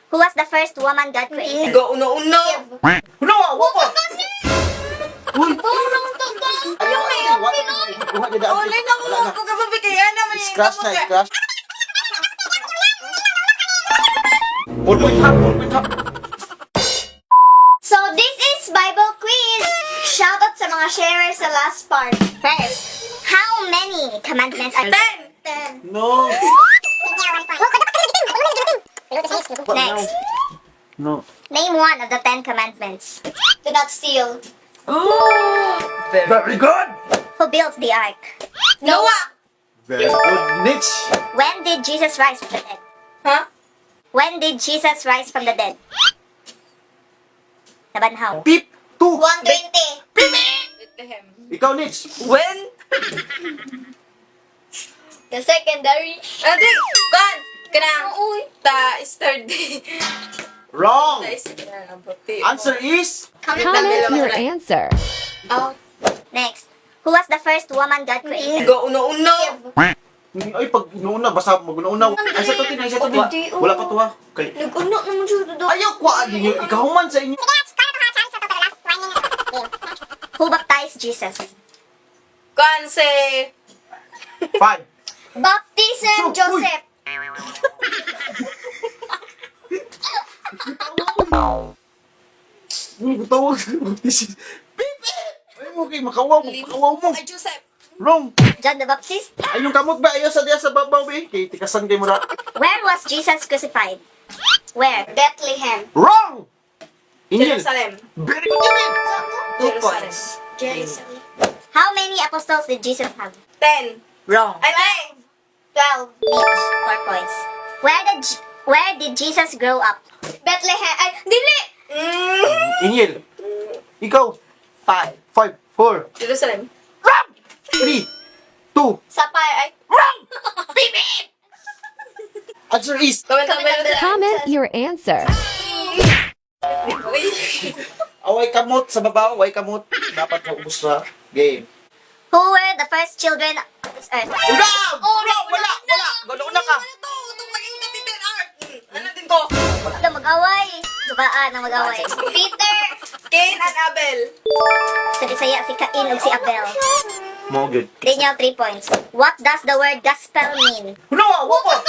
Who was the first woman God created? Go, uno-uno. Uno, wapa. Uy. Ayaw kayo, Online na mo ko kababi kaya naman yung Scratch na, scratch. 4 point half, 4 point half. So, this is Bible quiz! Shoutout sa mga sharers sa last part. First, how many commandments are 10. 10. No. Next, No. name one of the 10 commandments. Do not steal. Very good. Who built the ark? Noah. Very good, Nitch. When did Jesus rise from the dead? Huh? When did Jesus rise from the dead? Nabanhaw. Pip. 2. 120. Bethlehem. Ikaw, Nitch. When? The secondary. Adi, kan. Kanang, ta is third day. Wrong. Ta is puti. Answer is... Comment your answer. Oh. Next, who was the first woman God created? Go, uno-uno. Ay, pag una, basta mag-una. Ay, sa tutin, ay, sa tutin. Wala pa to ha. Okay. Nag-uno naman siya doon. Ayaw, kuhaan ninyo. Ikaw man sa inyo. Who baptized Jesus? Kan say 5. Baptism Joseph. Tawag. Pipi! Ay mo kay makawaw mo. Makawaw mo. Ay, Joseph. Wrong. John the Baptist. Ay, yung kamot ba? Ayaw sa diya sa babaw, be. Kay tikasan kay mura. Where was Jesus crucified? Where? Bethlehem. Wrong! Ingil. Jerusalem. Very good, Ingil. 2 points. Jerusalem. How many apostles did Jesus have? 10. Wrong. Ay, 12 each. 4 points. Where did Jesus grow up? Bethlehem. Ay, dili! Ingil. Ikaw. 5. 5, 4, Jerusalem. 3, 2, Sa ay. wrong! Answer is... Comment your answer. Away kamot sa babaw, away kamot. Dapat maubos na. Game. Who were the first children of this earth? Wala! Wala! Ganoon ka. Ano din ko? Ano mag-away? Dubaan ang mag-away. Peter! Cain and Abel. Sa Bisaya, si Cain ug si Abel. Mo good. Danielle, 3 points. What does the word gospel mean? Wala! Wapa!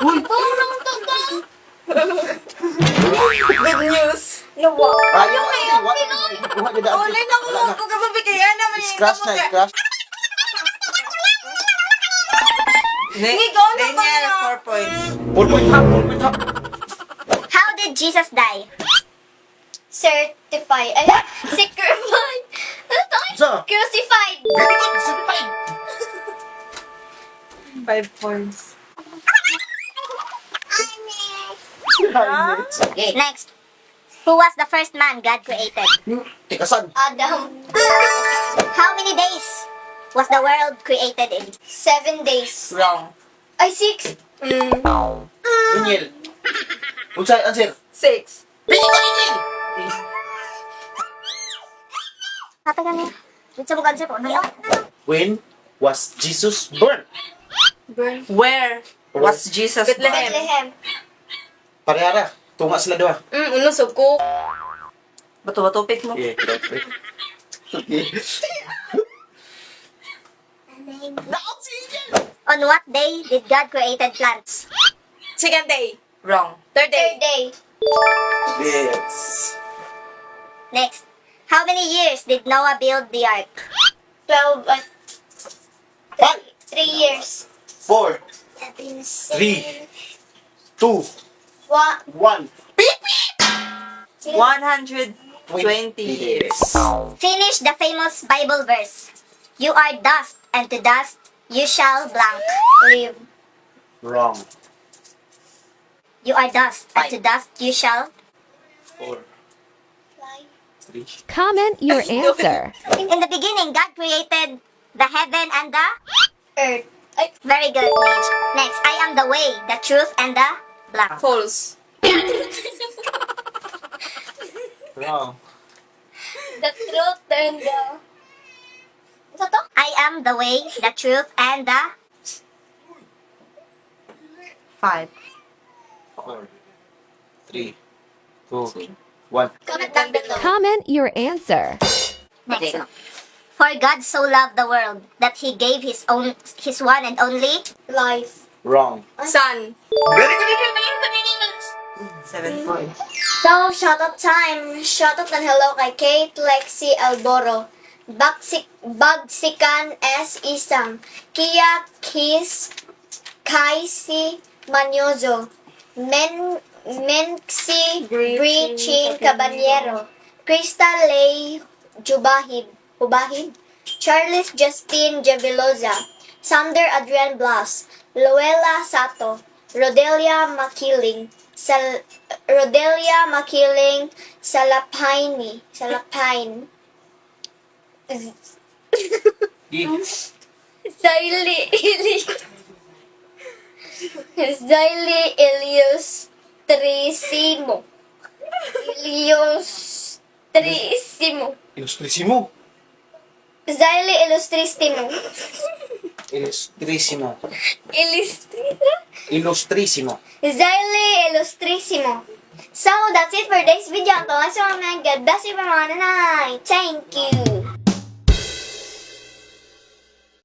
Uy! Good news. Ayaw kayo, Online na mo ko kababi kaya naman yung Scratch na, scratch. Ikaw na ba na? 4 points. 4 point half, 4 point half. How did Jesus die? Certified. Ay, sacrified. Ano to? Sa? Crucified. Very good, certified. 5 points. Next. Who was the first man God created? Tikasan. Adam. How many days was the world created in? 7 days. Wrong. Ay, 6. Ingil. Unsay answer? 6. Very good, Ingil. Tatagan niya. Dito sa answer po. Ano? When was Jesus born? Where was Jesus born? Bethlehem. Parehara. Tunga sila doon. Uno sub ko. Bato-bato pick mo. Yeah, correct. Okay. On what day did God created plants? Second day. Wrong. Third day. day. Yes. Next. How many years did Noah build the ark? 12. 5, 3 years. 4, 3, 2, 1. 120 years. Finish the famous Bible verse. You are dust, and to dust you shall blank. Live. Wrong. You are dust, and to dust you shall. 4, 3. Comment your answer. In the beginning, God created the heaven and the earth. Very good, Nitch. Next, I am the way, the truth, and the blank. False. Wrong. The truth and the... Ano to? I am the way, the truth, and the... 5. 4, 3, 2, 1. Comment down below. Comment your answer. Next. For God so loved the world that he gave his one and only life. Wrong. Sun. Very good. 7 points. So, shoutout time. Shoutout and hello kay Kate Lexi Alboro. Bagsikan S. Isang. Kia Kiss. Kaisi Manyozo. Menxi Breaching Caballero. Crystal Lay Hubahid. Charles Justin Javiloza. Sander Adrian Blas. Luella Sato. Rodelia Makiling. Salapine. Zaili Illustrissimo. Illustrissimo. Zaili Illustrissimo. Illustrissimo. Illustrissimo. Illustrissimo. Zaili Illustrissimo. So, that's it for today's video. God bless you, everyone. Thank you.